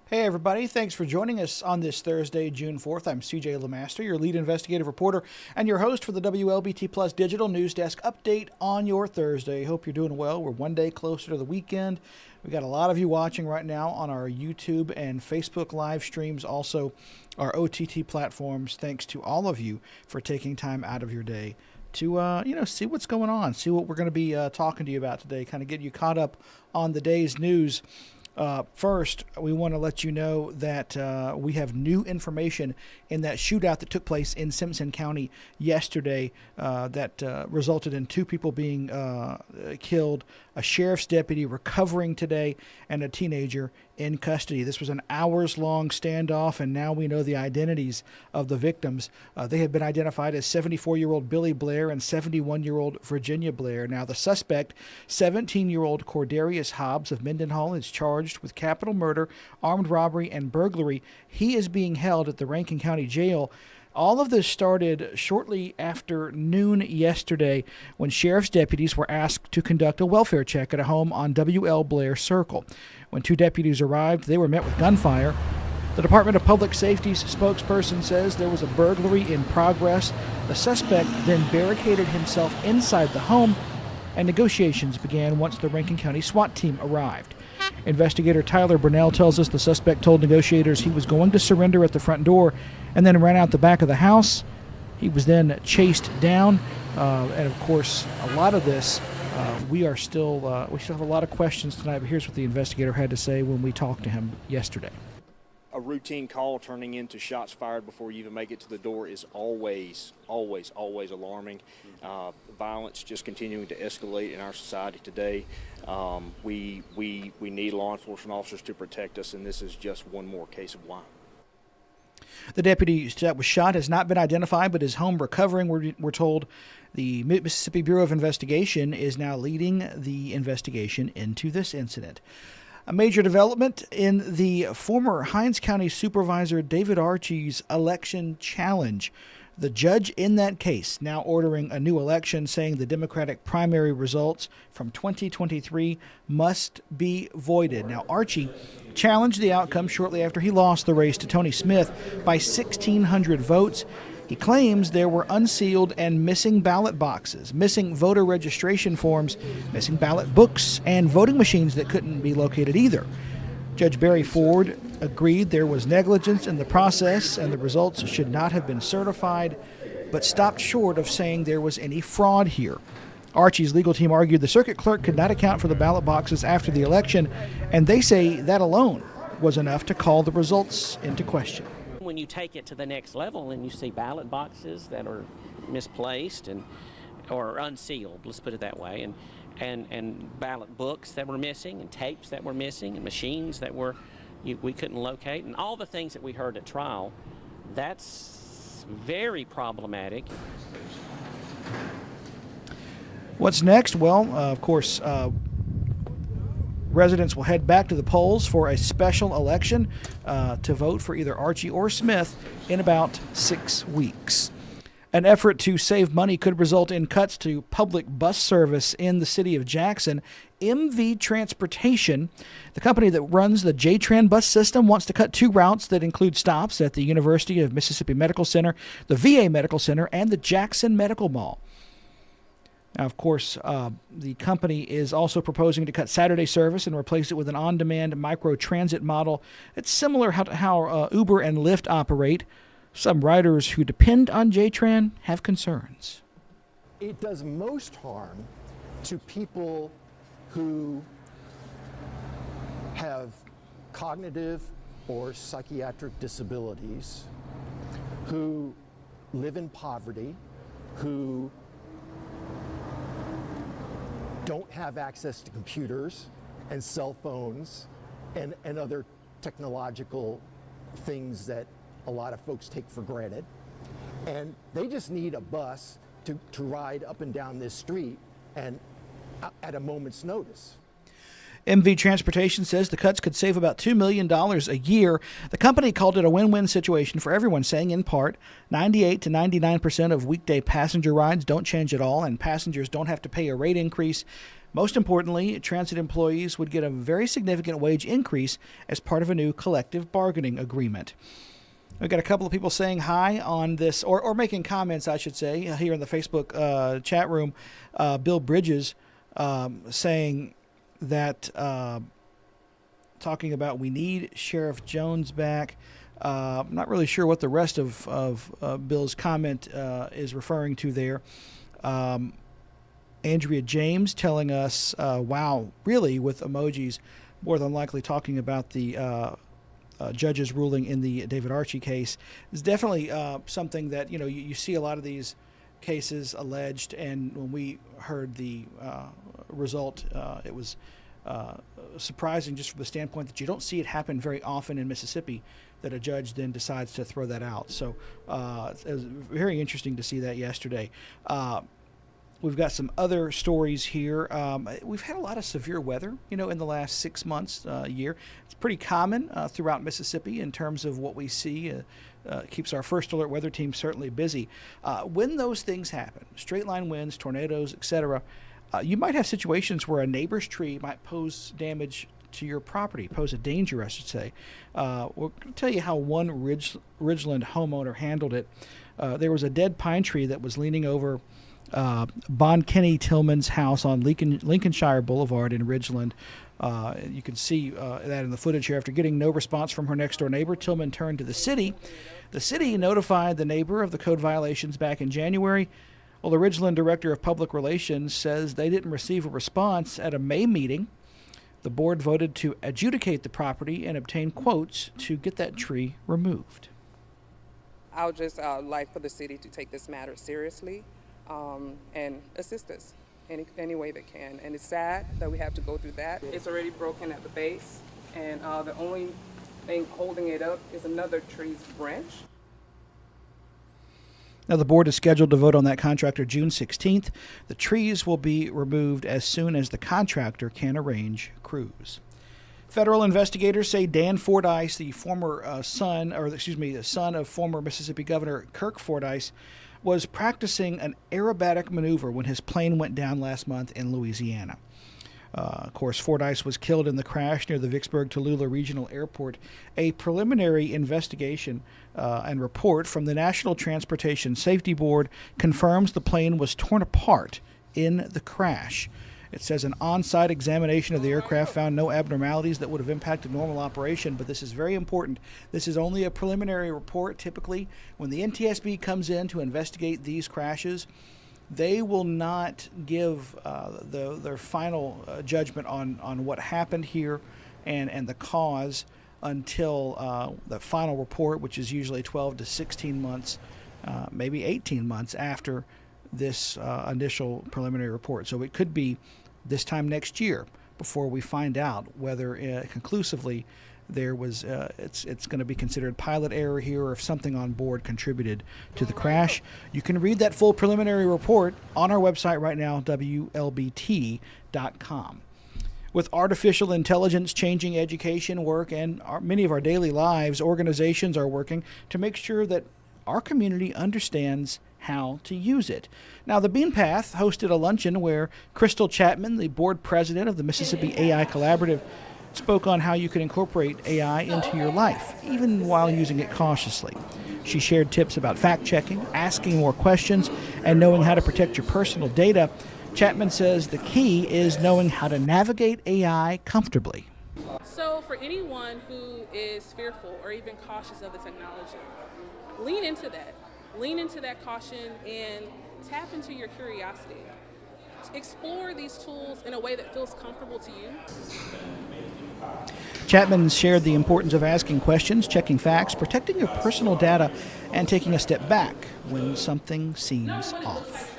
Hey everybody, thanks for joining us on this Thursday, June 4th. I'm CJ LeMaster, your lead investigative reporter and your host for the Wlbt Plus Digital News Desk update on your Thursday. Hope you're doing well. We're one day closer to the weekend. We got a lot of you watching right now on our YouTube and Facebook live streams, also our OTT platforms. Thanks to all of you for taking time out of your day to see what's going on, see what we're going to be talking to you about today, kind of get you caught up on the day's news. First, we want to let you know that we have new information in that shootout that took place in Simpson County yesterday that resulted in 2 people being killed, a sheriff's deputy recovering today, and a teenager in custody. This was an hours-long standoff, and now we know the identities of the victims. They have been identified as 74-year-old Billy Blair and 71-year-old Virginia Blair. Now, the suspect, 17-year-old Cordarius Hobbs of Mendenhall, is charged with capital murder, armed robbery, and burglary. He is being held at the Rankin County Jail. All of this started shortly after noon yesterday when sheriff's deputies were asked to conduct a welfare check at a home on W.L. Blair Circle. When 2 deputies arrived, they were met with gunfire. The Department of Public Safety's spokesperson says there was a burglary in progress. The suspect then barricaded himself inside the home, and negotiations began once the Rankin County SWAT team arrived. Investigator Tyler Burnell tells us the suspect told negotiators he was going to surrender at the front door and then ran out the back of the house. He was then chased down, and of course, a lot of this, we still have a lot of questions tonight, but here's what the investigator had to say when we talked to him yesterday. A routine call turning into shots fired before you even make it to the door is always alarming. Violence just continuing to escalate in our society today. We need law enforcement officers to protect us, and this is just one more case of why. The deputy that was shot has not been identified, but is home recovering, we're told. The Mississippi Bureau of Investigation is now leading the investigation into this incident. A major development in the former Hinds County Supervisor David Archie's election challenge. The judge in that case now ordering a new election, saying the Democratic primary results from 2023 must be voided. Now, Archie challenged the outcome shortly after he lost the race to Tony Smith by 1,600 votes. He claims there were unsealed and missing ballot boxes, missing voter registration forms, missing ballot books, and voting machines that couldn't be located either. Judge Barry Ford agreed there was negligence in the process and the results should not have been certified, but stopped short of saying there was any fraud here. Archie's legal team argued the circuit clerk could not account for the ballot boxes after the election, and they say that alone was enough to call the results into question. When you take it to the next level and you see ballot boxes that are misplaced or unsealed, let's put it that way, and ballot books that were missing, and tapes that were missing, and machines that we couldn't locate, and all the things that we heard at trial, that's very problematic. What's next? Well, of course, residents will head back to the polls for a special election to vote for either Archie or Smith in about 6 weeks. An effort to save money could result in cuts to public bus service in the city of Jackson. MV Transportation, the company that runs the JTRAN bus system, wants to cut 2 routes that include stops at the University of Mississippi Medical Center, the VA Medical Center, and the Jackson Medical Mall. Now, of course, the company is also proposing to cut Saturday service and replace it with an on-demand micro-transit model. It's similar to how Uber and Lyft operate. Some riders who depend on JTRAN have concerns. It does most harm to people who have cognitive or psychiatric disabilities, who live in poverty, who don't have access to computers and cell phones and other technological things that a lot of folks take for granted. And they just need a bus to ride up and down this street and at a moment's notice. MV Transportation says the cuts could save about $2 million a year. The company called it a win-win situation for everyone, saying in part, 98 to 99% of weekday passenger rides don't change at all, and passengers don't have to pay a rate increase. Most importantly, transit employees would get a very significant wage increase as part of a new collective bargaining agreement. We've got a couple of people saying hi on this, or making comments, I should say, here in the Facebook chat room. Bill Bridges saying that, talking about we need Sheriff Jones back. I'm not really sure what the rest of Bill's comment is referring to there. Andrea James telling us, wow, really, with emojis, more than likely talking about the judge's ruling in the David Archie case. Is definitely something that, you see a lot of these cases alleged, and when we heard the result, it was surprising just from the standpoint that you don't see it happen very often in Mississippi, that a judge then decides to throw that out. So it was very interesting to see that yesterday. We've got some other stories here. We've had a lot of severe weather, in the last 6 months, year. It's pretty common throughout Mississippi in terms of what we see. Keeps our first alert weather team certainly busy. When those things happen, straight line winds, tornadoes, etc., you might have situations where a neighbor's tree might pose damage to your property, pose a danger, I should say. We're going to tell you how one Ridgeland homeowner handled it. There was a dead pine tree that was leaning over Bon Kenny Tillman's house on Lincolnshire Boulevard in Ridgeland. You can see that in the footage here. After getting no response from her next-door neighbor, Tillman turned to the city. The city notified the neighbor of the code violations back in January. Well, the Ridgeland Director of Public Relations says they didn't receive a response at a May meeting. The board voted to adjudicate the property and obtain quotes to get that tree removed. I would just like for the city to take this matter seriously and assist us any way they can. And it's sad that we have to go through that. It's already broken at the base, and the only thing holding it up is another tree's branch. Now, the board is scheduled to vote on that contractor June 16th. The trees will be removed as soon as the contractor can arrange crews. Federal investigators say Dan Fordyce, the son of former Mississippi Governor Kirk Fordyce, was practicing an aerobatic maneuver when his plane went down last month in Louisiana. Of course, Fordyce was killed in the crash near the Vicksburg-Tallulah Regional Airport. A preliminary investigation and report from the National Transportation Safety Board confirms the plane was torn apart in the crash. It says an on-site examination of the aircraft found no abnormalities that would have impacted normal operation, but this is very important. This is only a preliminary report. Typically, when the NTSB comes in to investigate these crashes, they will not give their final judgment on what happened here and the cause until the final report, which is usually 12 to 16 months, maybe 18 months after this initial preliminary report. So it could be this time next year before we find out whether conclusively there was it's going to be considered pilot error here, or if something on board contributed to the crash. You can read that full preliminary report on our website right now, Wlbt.com. With artificial intelligence changing education, work, and many of our daily lives, organizations are working to make sure that our community understands how to use it. Now, the Bean Path hosted a luncheon where Crystal Chapman, the board president of the Mississippi AI Collaborative, spoke on how you can incorporate AI into your life, even while using it cautiously. She shared tips about fact-checking, asking more questions, and knowing how to protect your personal data. Chapman says the key is knowing how to navigate AI comfortably. So for anyone who is fearful or even cautious of the technology, lean into that. Lean into that caution and tap into your curiosity. Explore these tools in a way that feels comfortable to you. Chapman shared the importance of asking questions, checking facts, protecting your personal data, and taking a step back when something seems off.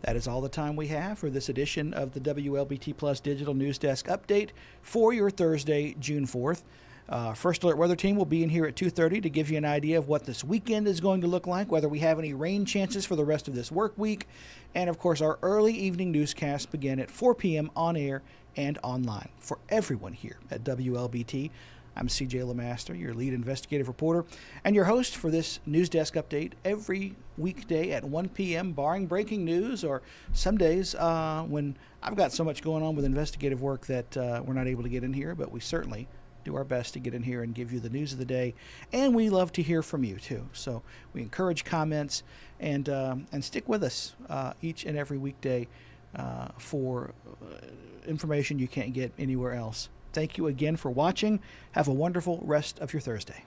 That is all the time we have for this edition of the WLBT Plus Digital News Desk Update for your Thursday, June 4th. First Alert Weather Team will be in here at 2:30 to give you an idea of what this weekend is going to look like, whether we have any rain chances for the rest of this work week. And, of course, our early evening newscasts begin at 4 p.m. on air and online. For everyone here at WLBT, I'm CJ LeMaster, your lead investigative reporter, and your host for this News Desk Update every weekday at 1 p.m., barring breaking news or some days when I've got so much going on with investigative work that we're not able to get in here, but we certainly do our best to get in here and give you the news of the day, and we love to hear from you too. So we encourage comments and stick with us each and every weekday for information you can't get anywhere else. Thank you again for watching. Have a wonderful rest of your Thursday.